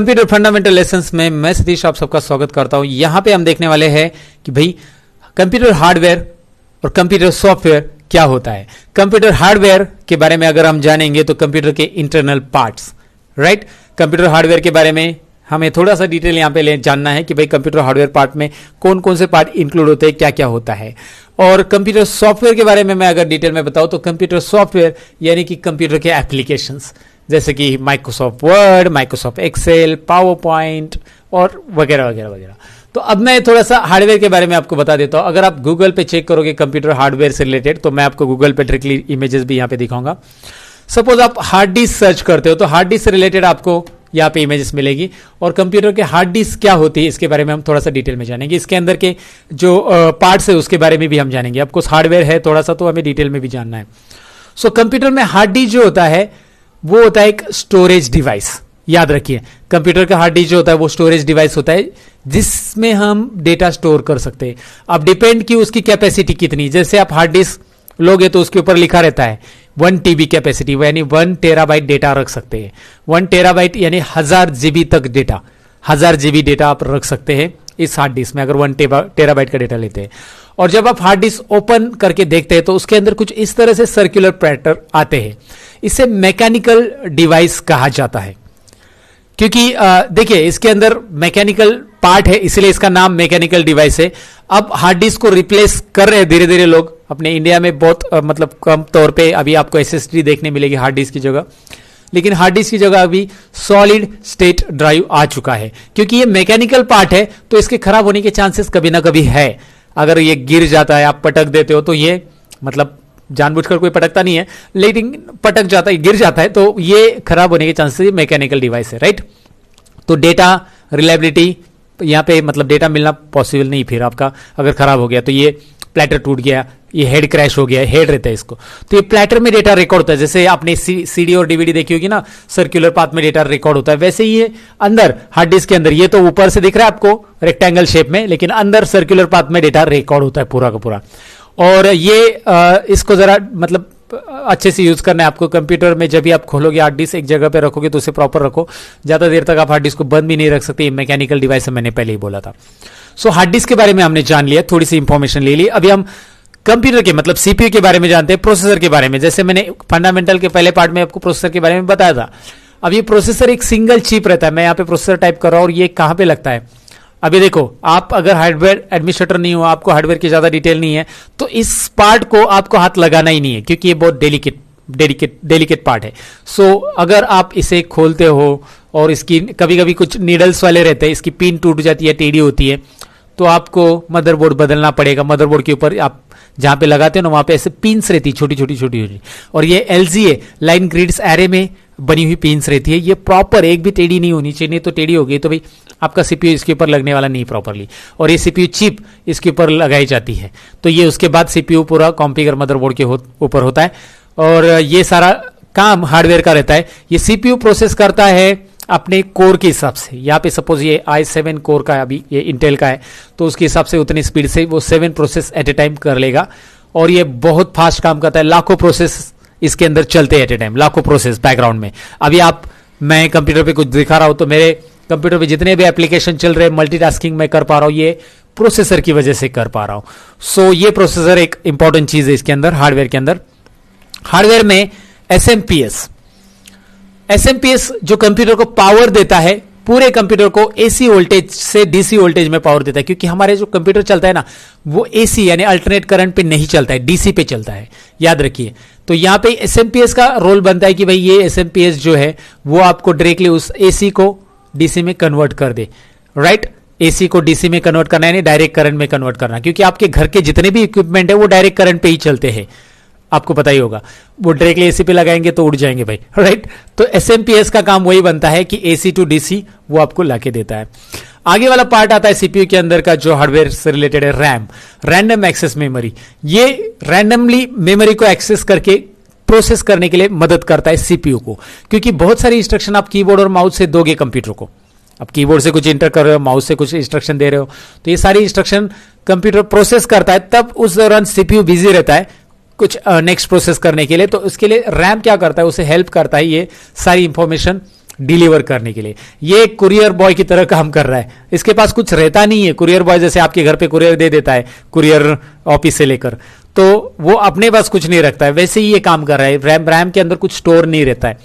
Computer fundamental lessons में मैं सतीश आप सबका स्वागत करता हूं। यहां पे हम देखने वाले हैं कि भाई कंप्यूटर हार्डवेयर और कंप्यूटर सॉफ्टवेयर क्या होता है। कंप्यूटर हार्डवेयर के बारे में अगर हम जानेंगे तो कंप्यूटर के internal parts, right. Computer hardware के बारे में हमें थोड़ा सा डिटेल यहां पे जानना है कि भाई कंप्यूटर हार्डवेयर पार्ट में कौन कौन से पार्ट इंक्लूड होते हैं, क्या क्या होता है। और कंप्यूटर सॉफ्टवेयर के बारे में मैं अगर डिटेल में बताऊं तो कंप्यूटर सॉफ्टवेयर यानी कि कंप्यूटर के एप्लीकेशंस जैसे कि Microsoft Word, Microsoft Excel, PowerPoint और वगैरह वगैरह वगैरह। तो अब मैं थोड़ा सा हार्डवेयर के बारे में आपको बता देता हूं। अगर आप गूगल पे चेक करोगे कंप्यूटर हार्डवेयर से रिलेटेड तो मैं आपको गूगल पे डायरेक्टली इमेजेस भी यहां पे दिखाऊंगा। सपोज आप हार्ड डिस्क सर्च करते हो तो हार्ड डिस्क से रिलेटेड आपको यहाँ पे इमेजेस मिलेगी। और कंप्यूटर के हार्ड डिस्क क्या होती है इसके बारे में हम थोड़ा सा डिटेल में जानेंगे। इसके अंदर के जो पार्ट्स है उसके बारे में भी हम जानेंगे। आपको हार्डवेयर है थोड़ा सा तो हमें डिटेल में भी जानना है। सो कंप्यूटर में हार्ड डिस्क जो होता है वो होता है एक स्टोरेज डिवाइस। याद रखिए कंप्यूटर का हार्ड डिस्क जो होता है वो स्टोरेज डिवाइस होता है जिसमें हम डेटा स्टोर कर सकते हैं। अब डिपेंड की उसकी कैपेसिटी कितनी, जैसे आप हार्ड डिस्क लोगे तो उसके ऊपर लिखा रहता है 1 TB कैपेसिटी यानी 1 टेराबाइट डेटा रख सकते हैं। 1 टेराबाइट यानी 1000 GB तक डेटा, 1000 GB डेटा आप रख सकते हैं इस हार्ड डिस्क में अगर 1 टेराबाइट का डेटा लेते हैं। और जब आप हार्ड डिस्क ओपन करके देखते हैं तो उसके अंदर कुछ इस तरह से सर्कुलर पैटर्न आते हैं। इसे मैकेनिकल डिवाइस कहा जाता है क्योंकि देखिए इसके अंदर मैकेनिकल पार्ट है इसलिए इसका नाम मैकेनिकल डिवाइस है। अब हार्ड डिस्क को रिप्लेस कर रहे हैं धीरे धीरे लोग अपने इंडिया में बहुत मतलब कम तौर पे अभी आपको SSD देखने मिलेगी हार्ड डिस्क की जगह, लेकिन हार्ड डिस्क की जगह अभी सॉलिड स्टेट ड्राइव आ चुका है। क्योंकि ये मैकेनिकल पार्ट है तो इसके खराब होने के चांसेस कभी ना कभी है। अगर ये गिर जाता है, आप पटक देते हो तो ये मतलब जानबूझकर कोई पटकता नहीं है लेकिन पटक जाता है, गिर जाता है तो ये खराब होने के चांसेस मैकेनिकल डिवाइस है, राइट। तो डेटा रिलायबिलिटी यहाँ पे मतलब डेटा मिलना पॉसिबल नहीं। फिर आपका अगर खराब हो गया तो ये प्लेटर टूट गया, ये हेड क्रैश हो गया, हेड रहता है इसको, तो ये प्लेटर में डेटा रिकॉर्ड होता है। जैसे आपने CD और DVD देखी होगी ना, सर्कुलर पाथ में डेटा रिकॉर्ड होता है, वैसे ही ये अंदर हार्ड डिस्क के अंदर ये तो ऊपर से दिख रहा है आपको रेक्टेंगल शेप में, लेकिन अंदर सर्कुलर पाथ में डेटा रिकॉर्ड होता है पूरा का पूरा। और ये इसको जरा मतलब अच्छे से यूज करना है आपको। कंप्यूटर में जब भी आप खोलोगे हार्ड डिस्क एक जगह पे रखोगे तो उसे प्रॉपर रखो, ज्यादा देर तक आप हार्ड डिस्क को बंद भी नहीं रख सकते, ये मैकेनिकल डिवाइस है, मैंने पहले ही बोला था। सो हार्ड डिस्क के बारे में हमने जान लिया, थोड़ी सी इंफॉर्मेशन ले ली। अभी हम कंप्यूटर के मतलब CPU के बारे में जानते हैं, प्रोसेसर के बारे में। जैसे मैंने फंडामेंटल के पहले पार्ट में आपको प्रोसेसर के बारे में बताया था। अब ये प्रोसेसर एक सिंगल चिप रहता है। मैं यहाँ पे प्रोसेसर टाइप कर रहा हूं और ये कहां पे लगता है। अभी देखो आप अगर हार्डवेयर एडमिनिस्ट्रेटर नहीं हो, आपको हार्डवेयर की ज्यादा डिटेल नहीं है तो इस पार्ट को आपको हाथ लगाना ही नहीं है क्योंकि ये बहुत डेलिकेट पार्ट है। सो अगर आप इसे खोलते हो और इसकी कभी कभी कुछ नीडल्स वाले रहते हैं, इसकी पिन टूट जाती है, टेढ़ी होती है, तो आपको मदरबोर्ड बदलना पड़ेगा। मदरबोर्ड के ऊपर आप जहां पे लगाते हो ना वहां पे ऐसे पिन्स रहती है छोटी छोटी छोटी छोटी, और ये LGA लाइन ग्रिड्स एरे में बनी हुई पिन्स रहती है। ये प्रॉपर एक भी टेढ़ी नहीं होनी चाहिए, नहीं तो टेढ़ी हो गई तो भाई आपका CPU इसके ऊपर लगने वाला नहीं प्रॉपरली। और ये CPU चिप इसके ऊपर लगाई जाती है तो ये उसके बाद CPU पूरा कॉन्फ़िगर मदरबोर्ड के ऊपर होता है और ये सारा काम हार्डवेयर का रहता है। ये CPU प्रोसेस करता है अपने कोर के हिसाब से। यहाँ पे सपोज ये i7 कोर का है, अभी ये इंटेल का है, तो उसके हिसाब से उतनी स्पीड से वो 7 प्रोसेस एट ए टाइम कर लेगा और ये बहुत फास्ट काम करता है। लाखों प्रोसेस इसके अंदर चलते हैं एट ए टाइम, लाखों प्रोसेस बैकग्राउंड में। अभी मैं कंप्यूटर पे कुछ दिखा रहा हूं तो मेरे कंप्यूटर पे जितने भी एप्लीकेशन चल रहे हैं मल्टीटास्किंग मैं कर पा रहा हूं, ये प्रोसेसर की वजह से कर पा रहा हूं। सो ये प्रोसेसर एक इंपॉर्टेंट चीज है इसके अंदर, हार्डवेयर के अंदर। हार्डवेयर में SMPS जो कंप्यूटर को पावर देता है, पूरे कंप्यूटर को AC वोल्टेज से DC वोल्टेज में पावर देता है। क्योंकि हमारे जो कंप्यूटर चलता है ना वो AC यानी अल्टरनेट करंट पे नहीं चलता है, DC पे चलता है, याद रखिए। तो यहां पे SMPS का रोल बनता है कि भाई ये SMPS जो है वो आपको डायरेक्टली उस AC को DC में कन्वर्ट कर दे, राइट। AC को DC में कन्वर्ट करना यानी डायरेक्ट करंट में कन्वर्ट करना, क्योंकि आपके घर के जितने भी इक्विपमेंट है वो डायरेक्ट करंट पे ही चलते हैं, आपको पता ही होगा। वो डायरेक्टली AC पे लगाएंगे तो उड़ जाएंगे भाई, राइट। तो SMPS का काम वही बनता है कि AC टू DC वो आपको लाके देता है। आगे वाला पार्ट आता है CPU के अंदर का जो हार्डवेयर से रिलेटेड है, रैम, रैंडम एक्सेस मेमोरी। ये रैंडमली मेमोरी को एक्सेस करके प्रोसेस करने के लिए मदद करता है CPU को, क्योंकि बहुत सारी इंस्ट्रक्शन आप कीबोर्ड और माउस से दोगे कंप्यूटर को। आप कीबोर्ड से कुछ इंटर कर रहे हो, माउस से कुछ इंस्ट्रक्शन दे रहे हो, तो ये सारी इंस्ट्रक्शन कंप्यूटर प्रोसेस करता है। तब उस दौरान CPU बिजी रहता है कुछ नेक्स्ट प्रोसेस करने के लिए। तो उसके लिए रैम क्या करता है, उसे हेल्प करता है ये सारी इंफॉर्मेशन डिलीवर करने के लिए। ये कुरियर बॉय की तरह काम कर रहा है, इसके पास कुछ रहता नहीं है। कुरियर बॉय जैसे आपके घर पे कुरियर दे देता है, कुरियर ऑफिस से लेकर, तो वो अपने पास कुछ नहीं रखता है, वैसे ही ये काम कर रहा है। रैम के अंदर कुछ स्टोर नहीं रहता है,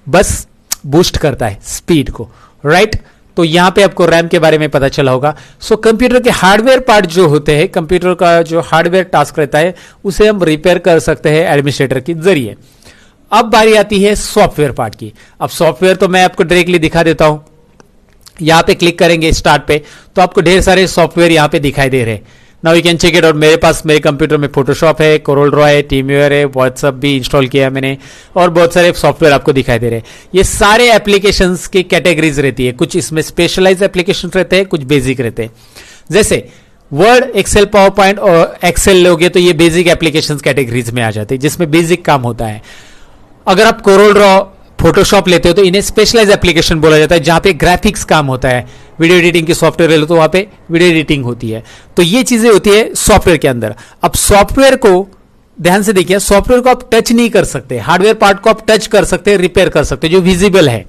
बस बूस्ट करता है स्पीड को, राइट। तो यहां पे आपको रैम के बारे में पता चला होगा। सो कंप्यूटर के हार्डवेयर पार्ट जो होते हैं, कंप्यूटर का जो हार्डवेयर टास्क रहता है, उसे हम रिपेयर कर सकते हैं एडमिनिस्ट्रेटर के जरिए। अब बारी आती है सॉफ्टवेयर पार्ट की। अब सॉफ्टवेयर तो मैं आपको डायरेक्टली दिखा देता हूं। यहां पे क्लिक करेंगे स्टार्ट पे, तो आपको ढेर सारे सॉफ्टवेयर यहां पे दिखाई दे रहे हैं। Now you can check it out. मेरे पास मेरे कंप्यूटर में फोटोशॉप है, कोरल ड्रॉ है, टीमवेयर है, व्हाट्सएप भी इंस्टॉल किया है मैंने, और बहुत सारे सॉफ्टवेयर आपको दिखाई दे रहे हैं। ये सारे एप्लीकेशंस की कैटेगरीज रहती है, कुछ इसमें स्पेशलाइज एप्लीकेशन रहते हैं, कुछ बेसिक रहते हैं। जैसे वर्ड, एक्सेल, पावर पॉइंट और एक्सेल लोगे तो ये बेसिक एप्लीकेशन कैटेगरीज में आ जाते हैं, जिसमें बेसिक काम होता है। अगर आप कोरल ड्रॉ, फोटोशॉप लेते हो तो इन्हें स्पेशलाइज एप्लीकेशन बोला जाता है, जहां पे ग्राफिक्स काम होता है। वीडियो एडिटिंग की सॉफ्टवेयर ले लो तो वहां पे वीडियो एडिटिंग होती है। तो ये चीजें होती है सॉफ्टवेयर के अंदर। अब सॉफ्टवेयर को ध्यान से देखिए, सॉफ्टवेयर को आप टच नहीं कर सकते, हार्डवेयर पार्ट को आप टच कर सकते हैं, रिपेयर कर सकते हैं, जो विजिबल है।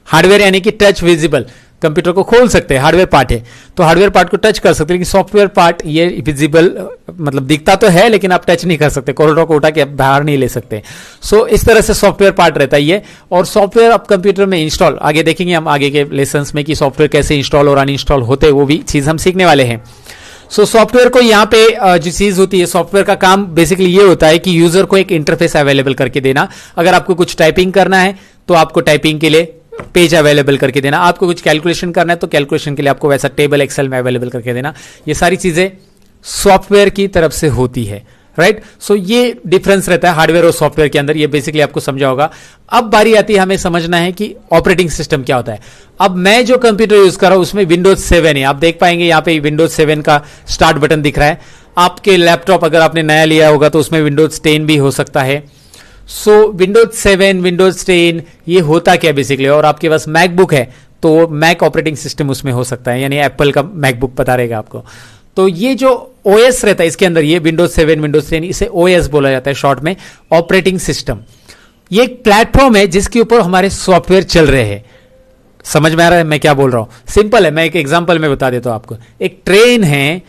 हार्डवेयर यानी कि टच विजिबल, कंप्यूटर को खोल सकते हैं, हार्डवेयर पार्ट है तो हार्डवेयर पार्ट को टच कर सकते हैं, लेकिन सॉफ्टवेयर पार्ट ये विजिबल मतलब दिखता तो है लेकिन आप टच नहीं कर सकते, कोरल को उठा के बाहर नहीं ले सकते। सो इस तरह से सॉफ्टवेयर पार्ट रहता है ये। और सॉफ्टवेयर आप कंप्यूटर में इंस्टॉल आगे देखेंगे हम आगे के लेसन्स में कि सॉफ्टवेयर कैसे इंस्टॉल और अनइंस्टॉल होते हैं, वो भी चीज हम सीखने वाले हैं। सो सॉफ्टवेयर को यहाँ पे जो चीज होती है, सॉफ्टवेयर का काम बेसिकली ये होता है कि यूजर को एक इंटरफेस अवेलेबल करके देना। अगर आपको कुछ टाइपिंग करना है तो आपको टाइपिंग के लिए पेज अवेलेबल करके देना, आपको कुछ कैलकुलेशन करना है तो कैलकुलेशन के लिए आपको वैसा टेबल एक्सेल में अवेलेबल करके देना। ये सारी चीजें सॉफ्टवेयर की तरफ से होती है, राइट। सो ये डिफरेंस रहता है हार्डवेयर और सॉफ्टवेयर के अंदर, ये बेसिकली आपको समझा होगा। अब बारी आती है हमें समझना है कि ऑपरेटिंग सिस्टम क्या होता है। अब मैं जो कंप्यूटर यूज कर रहा हूं उसमें विंडोज 7 है, आप देख पाएंगे यहाँ पे विंडोज 7 का स्टार्ट बटन दिख रहा है। आपके लैपटॉप अगर आपने नया लिया होगा तो उसमें विंडोज 10 भी हो सकता है। सो विंडोज 7, विंडोज 10 ये होता क्या बेसिकली। और आपके पास मैकबुक है तो मैक ऑपरेटिंग सिस्टम उसमें हो सकता है, यानी एप्पल का मैकबुक पता रहेगा आपको। तो ये जो ओएस रहता है इसके अंदर, ये विंडोज 7, विंडोज 10, इसे ओएस बोला जाता है शॉर्ट में, ऑपरेटिंग सिस्टम। ये एक प्लेटफॉर्म है जिसके ऊपर हमारे सॉफ्टवेयर चल रहे हैं। समझ में आ रहा है मैं क्या बोल रहा हूं? सिंपल है, मैं एक एग्जांपल में बता देता हूं आपको। एक ट्रेन है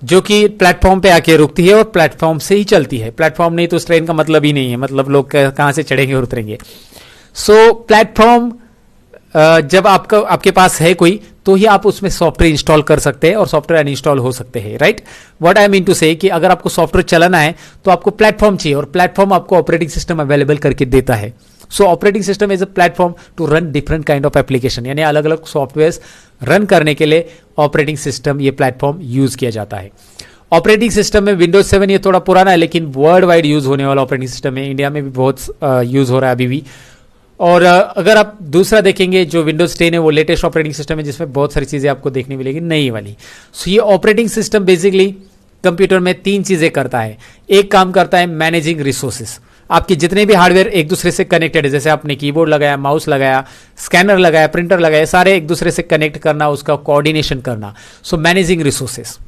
जो कि प्लेटफॉर्म पे आके रुकती है और प्लेटफॉर्म से ही चलती है। प्लेटफॉर्म नहीं तो उस ट्रेन का मतलब ही नहीं है, मतलब लोग कहां से चढ़ेंगे और उतरेंगे। सो प्लेटफॉर्म जब आपके पास है कोई तो ही आप उसमें सॉफ्टवेयर इंस्टॉल कर सकते हैं और सॉफ्टवेयर अनइंस्टॉल हो सकते हैं, right. What I mean to say कि अगर आपको सॉफ्टवेयर चलाना है तो आपको प्लेटफॉर्म चाहिए और प्लेटफॉर्म आपको ऑपरेटिंग सिस्टम अवेलेबल करके देता है। So operating system is a platform to run different kind of application, यानी अलग अलग सॉफ्टवेयर रन करने के लिए ऑपरेटिंग सिस्टम ये प्लेटफॉर्म यूज किया जाता है। ऑपरेटिंग सिस्टम में विंडोज 7 ये थोड़ा पुराना है लेकिन वर्ल्ड वाइड यूज होने वाला ऑपरेटिंग सिस्टम है, इंडिया में भी बहुत यूज हो रहा है अभी भी। और अगर आप दूसरा देखेंगे जो विंडोज 10 है वो लेटेस्ट ऑपरेटिंग सिस्टम है जिसमें बहुत सारी चीजें आपको देखने मिलेगी नई वाली। सो ये ऑपरेटिंग सिस्टम बेसिकली कंप्यूटर में 3 चीजें करता है। एक काम करता है मैनेजिंग रिसोर्सेस, आपके जितने भी हार्डवेयर एक दूसरे से कनेक्टेड है, जैसे आपने कीबोर्ड लगाया, माउस लगाया, स्कैनर लगाया, प्रिंटर लगाया, सारे एक दूसरे से कनेक्ट करना, उसका कोऑर्डिनेशन करना। So managing resources.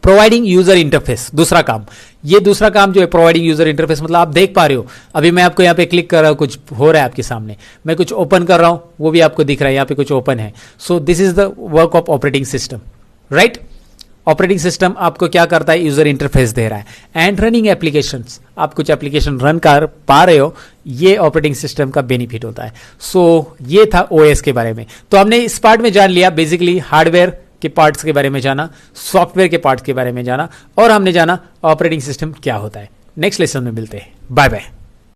Providing user interface दूसरा काम। ये दूसरा काम जो है प्रोवाइडिंग यूजर इंटरफेस, मतलब आप देख पा रहे हो अभी मैं आपको यहाँ पे क्लिक कर रहा हूँ, कुछ हो रहा है आपके सामने, मैं कुछ ओपन कर रहा हूं वो भी आपको दिख रहा है, यहाँ पे कुछ ओपन है। So this is the work of operating system, right. Operating system आपको क्या करता है, यूजर इंटरफेस दे रहा है। एंड रनिंग एप्लीकेशंस, आप कुछ एप्लीकेशन रन कर पा रहे हो, ये ऑपरेटिंग सिस्टम का बेनिफिट होता है। सो ये था ओएस के बारे में। तो हमने इस पार्ट में जान लिया बेसिकली हार्डवेयर के पार्ट्स के बारे में जाना, सॉफ्टवेयर के पार्ट्स के बारे में जाना, और हमने जाना ऑपरेटिंग सिस्टम क्या होता है। नेक्स्ट लेसन में मिलते हैं, बाय बाय।